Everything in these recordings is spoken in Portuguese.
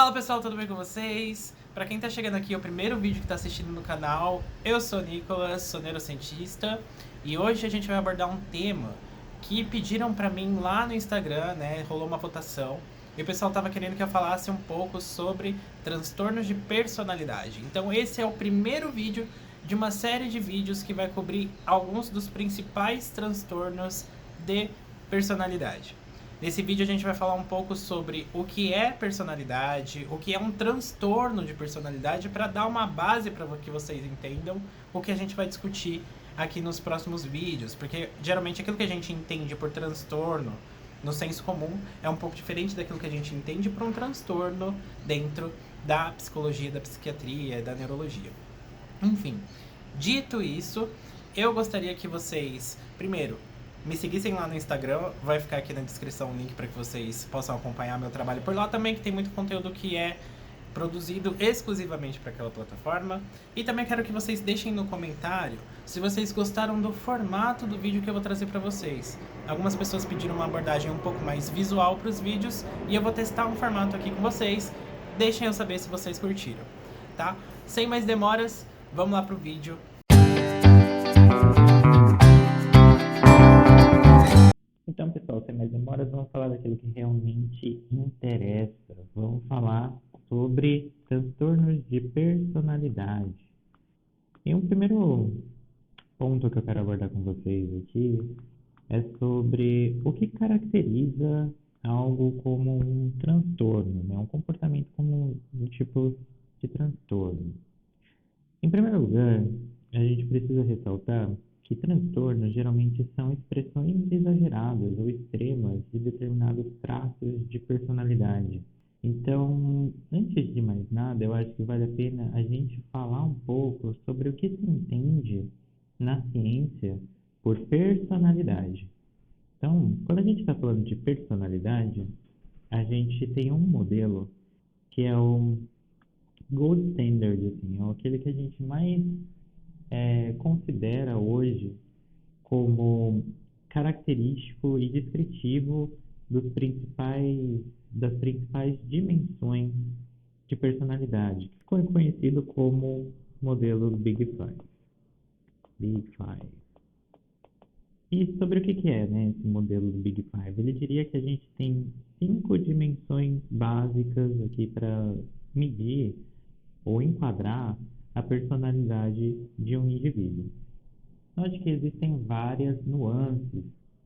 Fala pessoal, tudo bem com vocês? Pra quem tá chegando aqui, é o primeiro vídeo que tá assistindo no canal. Eu sou o Nicolas, sou neurocientista, e hoje a gente vai abordar um tema que pediram pra mim lá no Instagram, né? Rolou uma votação, e o pessoal tava querendo que eu falasse um pouco sobre transtornos de personalidade. Então esse é o primeiro vídeo de uma série de vídeos que vai cobrir alguns dos principais transtornos de personalidade. Nesse vídeo a gente vai falar um pouco sobre o que é personalidade, o que é um transtorno de personalidade, para dar uma base para que vocês entendam o que a gente vai discutir aqui nos próximos vídeos, porque geralmente aquilo que a gente entende por transtorno no senso comum é um pouco diferente daquilo que a gente entende por um transtorno dentro da psicologia, da psiquiatria, da neurologia. Enfim, dito isso, eu gostaria que vocês, primeiro, me seguissem lá no Instagram, vai ficar aqui na descrição o link para que vocês possam acompanhar meu trabalho por lá também, que tem muito conteúdo que é produzido exclusivamente para aquela plataforma. E também quero que vocês deixem no comentário se vocês gostaram do formato do vídeo que eu vou trazer para vocês. Algumas pessoas pediram uma abordagem um pouco mais visual para os vídeos e eu vou testar um formato aqui com vocês. Deixem eu saber se vocês curtiram, tá? Sem mais demoras, vamos lá pro vídeo. Então, pessoal, sem mais demoras, vamos falar daquilo que realmente interessa. Vamos falar sobre transtornos de personalidade. E um primeiro ponto que eu quero abordar com vocês aqui é sobre o que caracteriza algo como um transtorno, né? Um comportamento como um tipo de transtorno. Em primeiro lugar, a gente precisa ressaltar que transtornos geralmente são expressões exageradas ou extremas de determinados traços de personalidade. Então, antes de mais nada, eu acho que vale a pena a gente falar um pouco sobre o que se entende na ciência por personalidade. Então, quando a gente está falando de personalidade, a gente tem um modelo que é o gold standard, assim, é aquele que a gente mais considera hoje como característico e descritivo das principais dimensões de personalidade, que ficou conhecido como modelo Big Five. Big Five. E sobre o que é, né, esse modelo do Big Five? Ele diria que a gente tem 5 dimensões básicas aqui para medir ou enquadrar a personalidade de um indivíduo. Note que existem várias nuances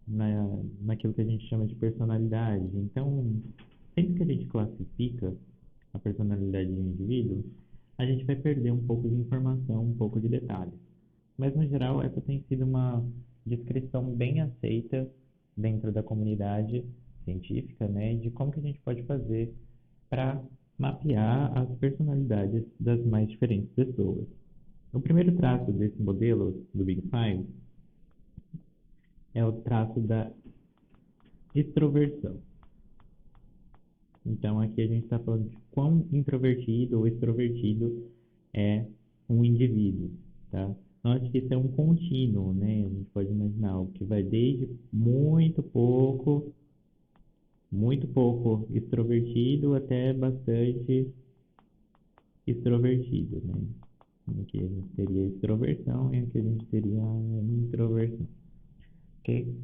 naquilo que a gente chama de personalidade. Então, sempre que a gente classifica a personalidade de um indivíduo, a gente vai perder um pouco de informação, um pouco de detalhes. Mas, no geral, essa tem sido uma descrição bem aceita dentro da comunidade científica, né, de como que a gente pode fazer para mapear as personalidades das mais diferentes pessoas. O primeiro traço desse modelo do Big Five é o traço da extroversão. Então, aqui a gente está falando de quão introvertido ou extrovertido é um indivíduo, tá? Note que isso é um contínuo, né? A gente pode imaginar o que vai desde muito pouco extrovertido até bastante extrovertido, né? Aqui a gente teria extroversão e aqui a gente teria introversão, ok?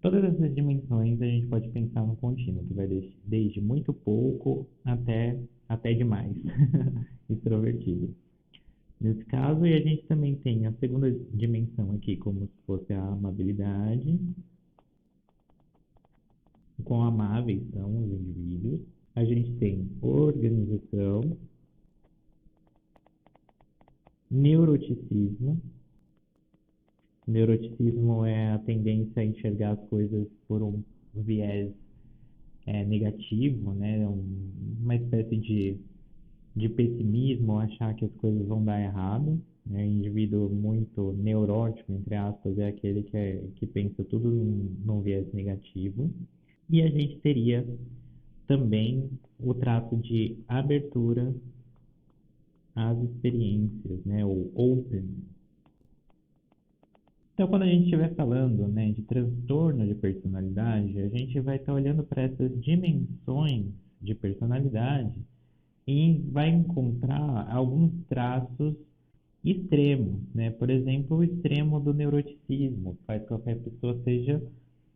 Todas essas dimensões a gente pode pensar no contínuo, que vai desde muito pouco até demais, extrovertido. Nesse caso, e a gente também tem a segunda dimensão aqui, como se fosse a amabilidade. Quão amáveis são os indivíduos. A gente tem organização, neuroticismo. Neuroticismo é a tendência a enxergar as coisas por um viés negativo, né? Uma espécie de pessimismo, achar que as coisas vão dar errado. Né? O indivíduo muito neurótico, entre aspas, é aquele que pensa tudo num viés negativo. E a gente teria também o traço de abertura às experiências, né? O open. Então, quando a gente estiver falando, né, de transtorno de personalidade, a gente vai estar olhando para essas dimensões de personalidade e vai encontrar alguns traços extremos, né? Por exemplo, o extremo do neuroticismo faz com que a pessoa seja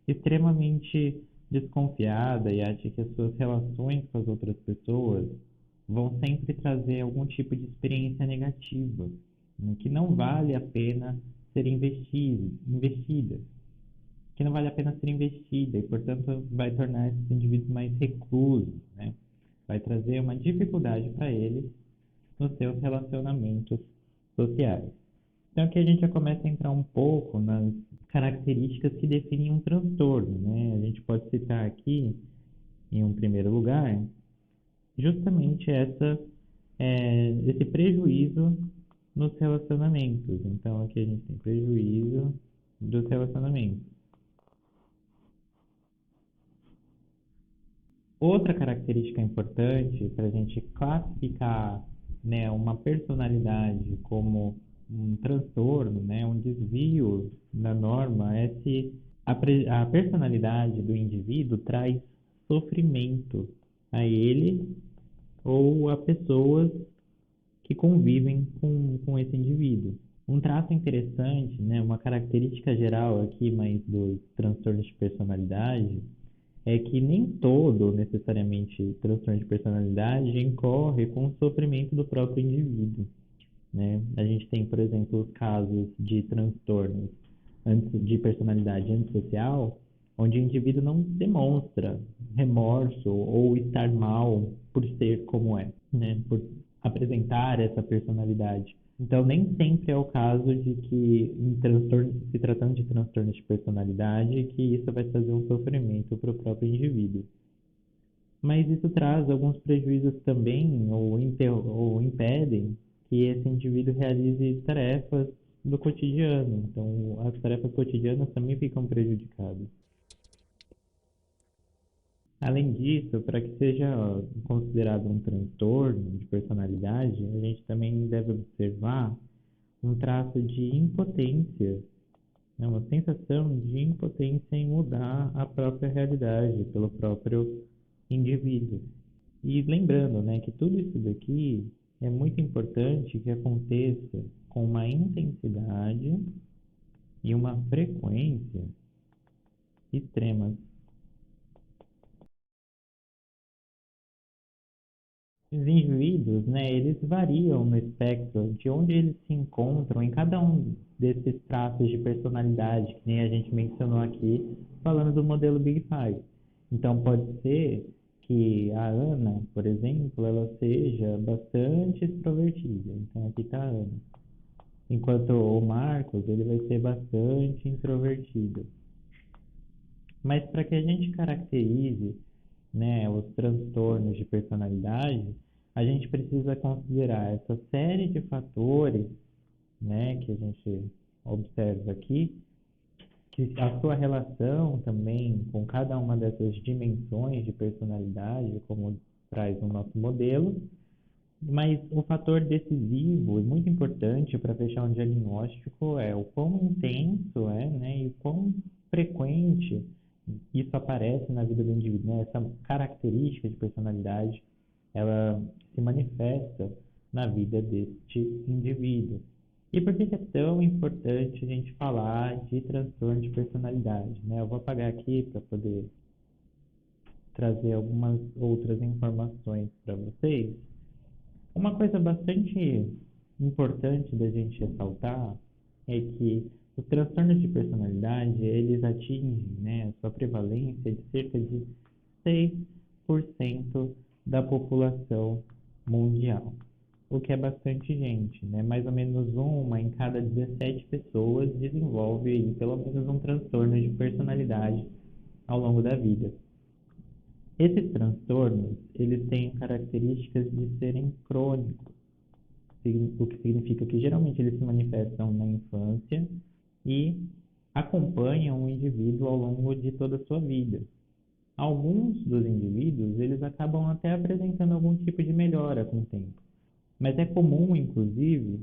extremamente desconfiada e acha que as suas relações com as outras pessoas vão sempre trazer algum tipo de experiência negativa, né? Que não vale a pena ser investida, que não vale a pena ser investida e, portanto, vai tornar esses indivíduos mais reclusos, né? Vai trazer uma dificuldade para eles nos seus relacionamentos sociais. Então aqui a gente já começa a entrar um pouco nas características que definem um transtorno, né? A gente pode citar aqui, em um primeiro lugar, justamente esse prejuízo nos relacionamentos. Então aqui a gente tem prejuízo dos relacionamentos. Outra característica importante para a gente classificar, né, uma personalidade como um transtorno, né, um desvio da norma, é se a personalidade do indivíduo traz sofrimento a ele ou a pessoas que convivem com esse indivíduo. Um traço interessante, né, uma característica geral aqui, mais dos transtornos de personalidade, é que nem todo, necessariamente, transtorno de personalidade incorre com o sofrimento do próprio indivíduo, né? A gente tem, por exemplo, os casos de transtornos de personalidade antissocial, onde o indivíduo não demonstra remorso ou estar mal por ser como é, né? Por apresentar essa personalidade. Então, nem sempre é o caso de que, se tratando de transtornos de personalidade, que isso vai trazer um sofrimento para o próprio indivíduo. Mas isso traz alguns prejuízos também, ou impedem que esse indivíduo realize tarefas do cotidiano. Então, as tarefas cotidianas também ficam prejudicadas. Além disso, para que seja considerado um transtorno de personalidade, a gente também deve observar um traço de impotência, né? Uma sensação de impotência em mudar a própria realidade pelo próprio indivíduo. E lembrando, né, que tudo isso daqui é muito importante que aconteça com uma intensidade e uma frequência extremas. Os indivíduos, né, eles variam no espectro de onde eles se encontram em cada um desses traços de personalidade, que nem a gente mencionou aqui, falando do modelo Big Five. Então, pode ser que a Ana, por exemplo, ela seja bastante extrovertida. Então, aqui está a Ana. Enquanto o Marcos, ele vai ser bastante introvertido. Mas para que a gente caracterize, né, os transtornos de personalidade, a gente precisa considerar essa série de fatores, né, que a gente observa aqui, que a sua relação também com cada uma dessas dimensões de personalidade, como traz o nosso modelo, mas o fator decisivo e muito importante para fechar um diagnóstico é o quão intenso é, né, e o quão frequente isso aparece na vida do indivíduo, né? Essa característica de personalidade, ela se manifesta na vida deste indivíduo. E por que é tão importante a gente falar de transtorno de personalidade, né? Eu vou apagar aqui para poder trazer algumas outras informações para vocês. Uma coisa bastante importante da gente ressaltar é que os transtornos de personalidade, eles atingem, né, a sua prevalência de cerca de 6% da população mundial, o que é bastante gente, né? Mais ou menos uma em cada 17 pessoas desenvolve aí, pelo menos um transtorno de personalidade ao longo da vida. Esses transtornos, eles têm características de serem crônicos, o que significa que geralmente eles se manifestam na infância e acompanham o indivíduo ao longo de toda a sua vida. Alguns dos indivíduos, eles acabam até apresentando algum tipo de melhora com o tempo, mas é comum, inclusive,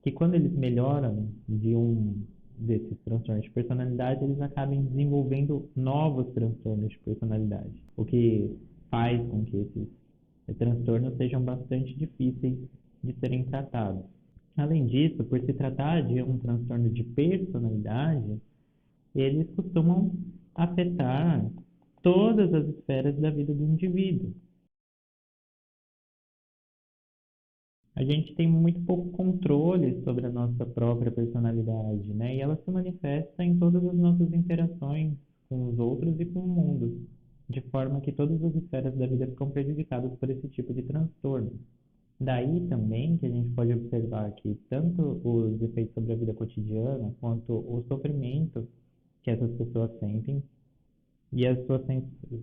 que quando eles melhoram de um desses transtornos de personalidade, eles acabem desenvolvendo novos transtornos de personalidade, o que faz com que esses transtornos sejam bastante difíceis de serem tratados. Além disso, por se tratar de um transtorno de personalidade, eles costumam afetar todas as esferas da vida do indivíduo. A gente tem muito pouco controle sobre a nossa própria personalidade, né? E ela se manifesta em todas as nossas interações com os outros e com o mundo, de forma que todas as esferas da vida ficam prejudicadas por esse tipo de transtorno. Daí também que a gente pode observar que tanto os efeitos sobre a vida cotidiana, quanto o sofrimento que essas pessoas sentem e a sua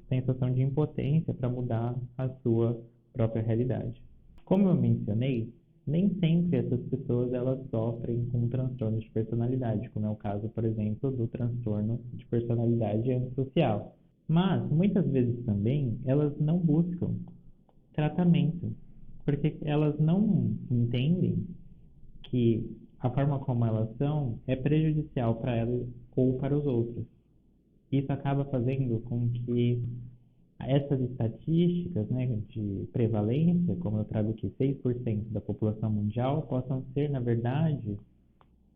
sensação de impotência para mudar a sua própria realidade. Como eu mencionei, nem sempre essas pessoas elas sofrem com transtornos de personalidade, como é o caso, por exemplo, do transtorno de personalidade antissocial. Mas, muitas vezes também, elas não buscam tratamento, porque elas não entendem que a forma como elas são é prejudicial para elas ou para os outros. Isso acaba fazendo com que essas estatísticas, né, de prevalência, como eu trago aqui, 6% da população mundial, possam ser, na verdade,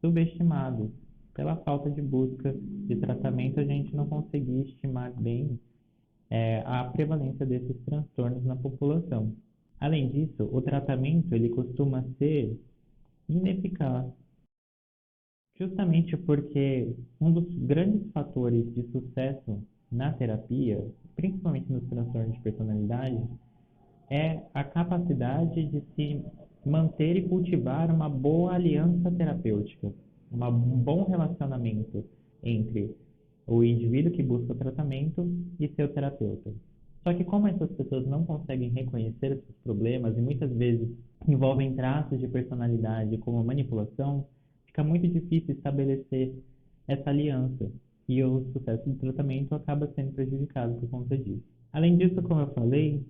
subestimadas. Pela falta de busca de tratamento, a gente não conseguir estimar bem a prevalência desses transtornos na população. Além disso, o tratamento ele costuma ser ineficaz, justamente porque um dos grandes fatores de sucesso na terapia, principalmente nos transtornos de personalidade, é a capacidade de se manter e cultivar uma boa aliança terapêutica, um bom relacionamento entre o indivíduo que busca o tratamento e seu terapeuta. Só que como essas pessoas não conseguem reconhecer esses problemas e muitas vezes envolvem traços de personalidade como manipulação, fica muito difícil estabelecer essa aliança e o sucesso do tratamento acaba sendo prejudicado por conta disso. Além disso, como eu falei,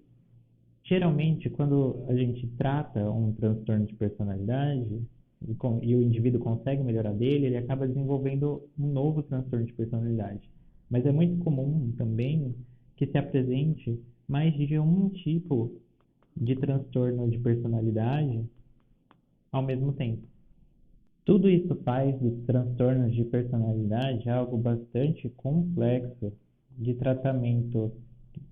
geralmente quando a gente trata um transtorno de personalidade e o indivíduo consegue melhorar dele, ele acaba desenvolvendo um novo transtorno de personalidade. Mas é muito comum também que se apresente mais de um tipo de transtorno de personalidade ao mesmo tempo. Tudo isso faz dos transtornos de personalidade algo bastante complexo, de tratamento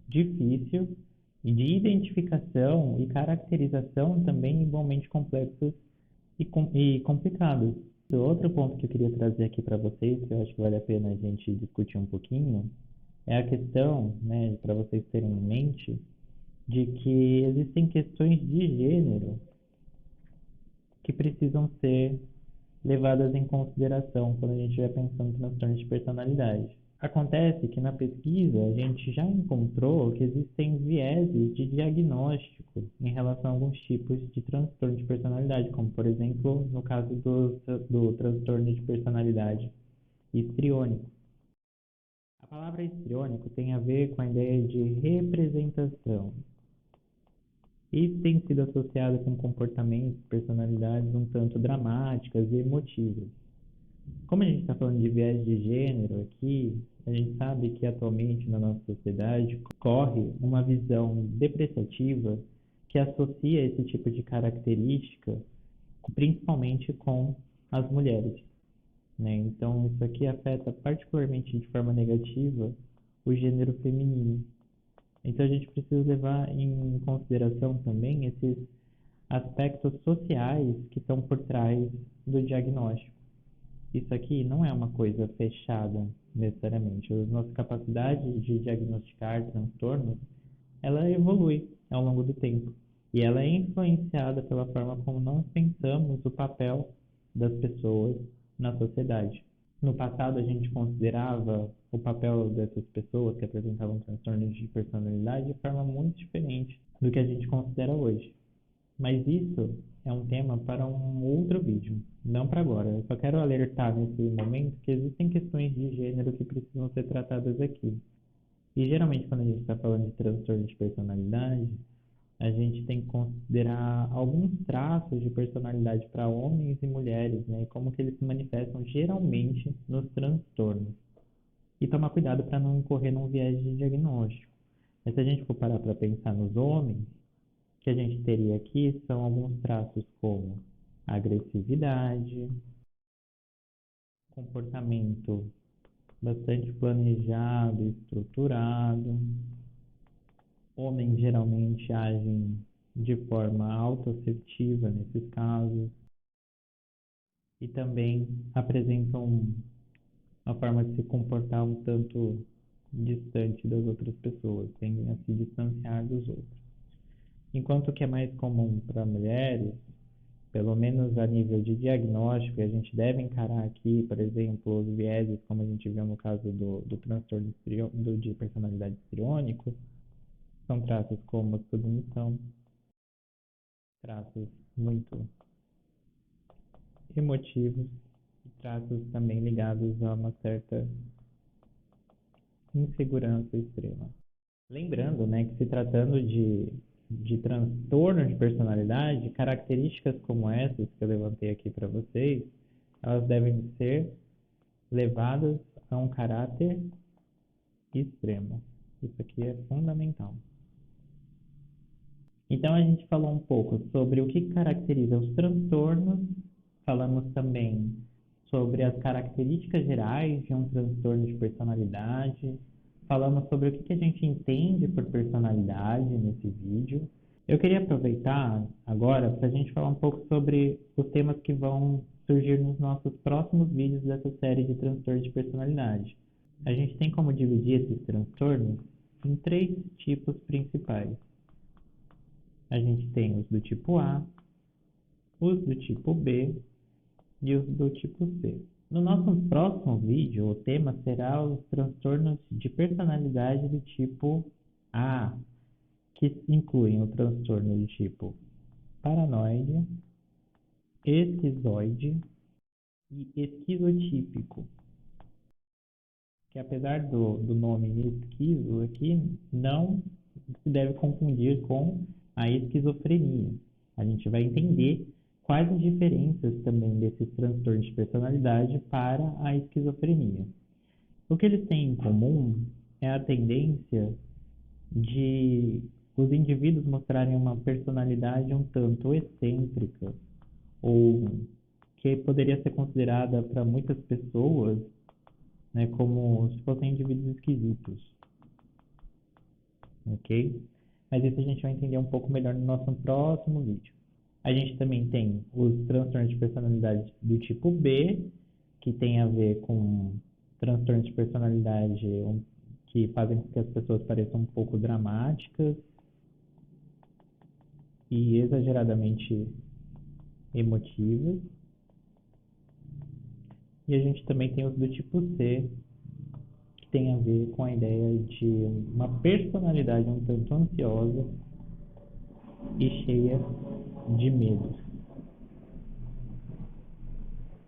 difícil e de identificação e caracterização também igualmente complexos e complicados. Outro ponto que eu queria trazer aqui para vocês, que eu acho que vale a pena a gente discutir um pouquinho, é a questão, né, para vocês terem em mente, de que existem questões de gênero que precisam ser levadas em consideração quando a gente estiver pensando em transtornos de personalidade. Acontece que na pesquisa a gente já encontrou que existem vieses de diagnóstico em relação a alguns tipos de transtorno de personalidade, como por exemplo no caso do transtorno de personalidade histriônico. A palavra histriônico tem a ver com a ideia de representação. Isso tem sido associado com comportamentos, personalidades um tanto dramáticas e emotivas. Como a gente está falando de viés de gênero aqui, a gente sabe que atualmente na nossa sociedade corre uma visão depreciativa que associa esse tipo de característica principalmente com as mulheres, né? Então, isso aqui afeta particularmente de forma negativa o gênero feminino. Então, a gente precisa levar em consideração também esses aspectos sociais que estão por trás do diagnóstico. Isso aqui não é uma coisa fechada necessariamente. A nossa capacidade de diagnosticar transtornos, ela evolui ao longo do tempo. E ela é influenciada pela forma como nós pensamos o papel das pessoas na sociedade. No passado, a gente considerava o papel dessas pessoas que apresentavam transtornos de personalidade de forma muito diferente do que a gente considera hoje. Mas isso é um tema para um outro vídeo, não para agora. Eu só quero alertar nesse momento que existem questões de gênero que precisam ser tratadas aqui. E geralmente quando a gente está falando de transtorno de personalidade, a gente tem que considerar alguns traços de personalidade para homens e mulheres, né? E como que eles se manifestam geralmente nos transtornos. E tomar cuidado para não incorrer num viés de diagnóstico. Mas se a gente for parar para pensar nos homens, que a gente teria aqui são alguns traços como agressividade, comportamento bastante planejado e estruturado. Homens geralmente agem de forma autoassertiva nesses casos e também apresentam uma forma de se comportar um tanto distante das outras pessoas, tendem a se distanciar dos outros. Enquanto que é mais comum para mulheres, pelo menos a nível de diagnóstico, e a gente deve encarar aqui, por exemplo, os vieses, como a gente viu no caso do transtorno de personalidade histriônico, são traços como submissão, traços muito emotivos e traços também ligados a uma certa insegurança extrema. Lembrando, né, que se tratando de transtorno de personalidade, características como essas que eu levantei aqui para vocês, elas devem ser levadas a um caráter extremo. Isso aqui é fundamental. Então, a gente falou um pouco sobre o que caracteriza os transtornos, falamos também sobre as características gerais de um transtorno de personalidade, falamos sobre o que a gente entende por personalidade nesse vídeo. Eu queria aproveitar agora para a gente falar um pouco sobre os temas que vão surgir nos nossos próximos vídeos dessa série de transtornos de personalidade. A gente tem como dividir esses transtornos em 3 tipos principais. A gente tem os do tipo A, os do tipo B e os do tipo C. No nosso próximo vídeo, o tema será os transtornos de personalidade do tipo A, que incluem o transtorno do tipo paranoide, esquizoide e esquizotípico. Que apesar do nome esquizo aqui, não se deve confundir com a esquizofrenia. A gente vai entender quais as diferenças também desses transtornos de personalidade para a esquizofrenia. O que eles têm em comum é a tendência de os indivíduos mostrarem uma personalidade um tanto excêntrica, ou que poderia ser considerada para muitas pessoas, né, como se fossem indivíduos esquisitos. Ok? Mas isso a gente vai entender um pouco melhor no nosso próximo vídeo. A gente também tem os transtornos de personalidade do tipo B, que tem a ver com transtornos de personalidade que fazem com que as pessoas pareçam um pouco dramáticas e exageradamente emotivas. E a gente também tem os do tipo C, que tem a ver com a ideia de uma personalidade um tanto ansiosa e cheia de medos.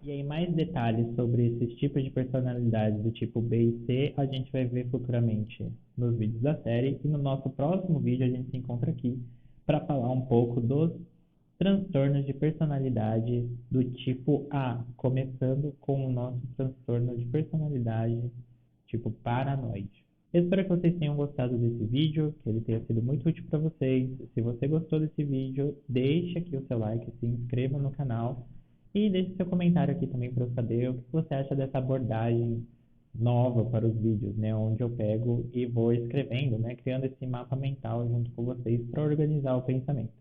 E aí, mais detalhes sobre esses tipos de personalidade do tipo B e C, a gente vai ver futuramente nos vídeos da série. E no nosso próximo vídeo, a gente se encontra aqui para falar um pouco dos transtornos de personalidade do tipo A, começando com o nosso transtorno de personalidade tipo paranoide. Eu espero que vocês tenham gostado desse vídeo, que ele tenha sido muito útil para vocês. Se você gostou desse vídeo, deixe aqui o seu like, se inscreva no canal e deixe seu comentário aqui também para eu saber o que você acha dessa abordagem nova para os vídeos, né, onde eu pego e vou escrevendo, né, criando esse mapa mental junto com vocês para organizar o pensamento.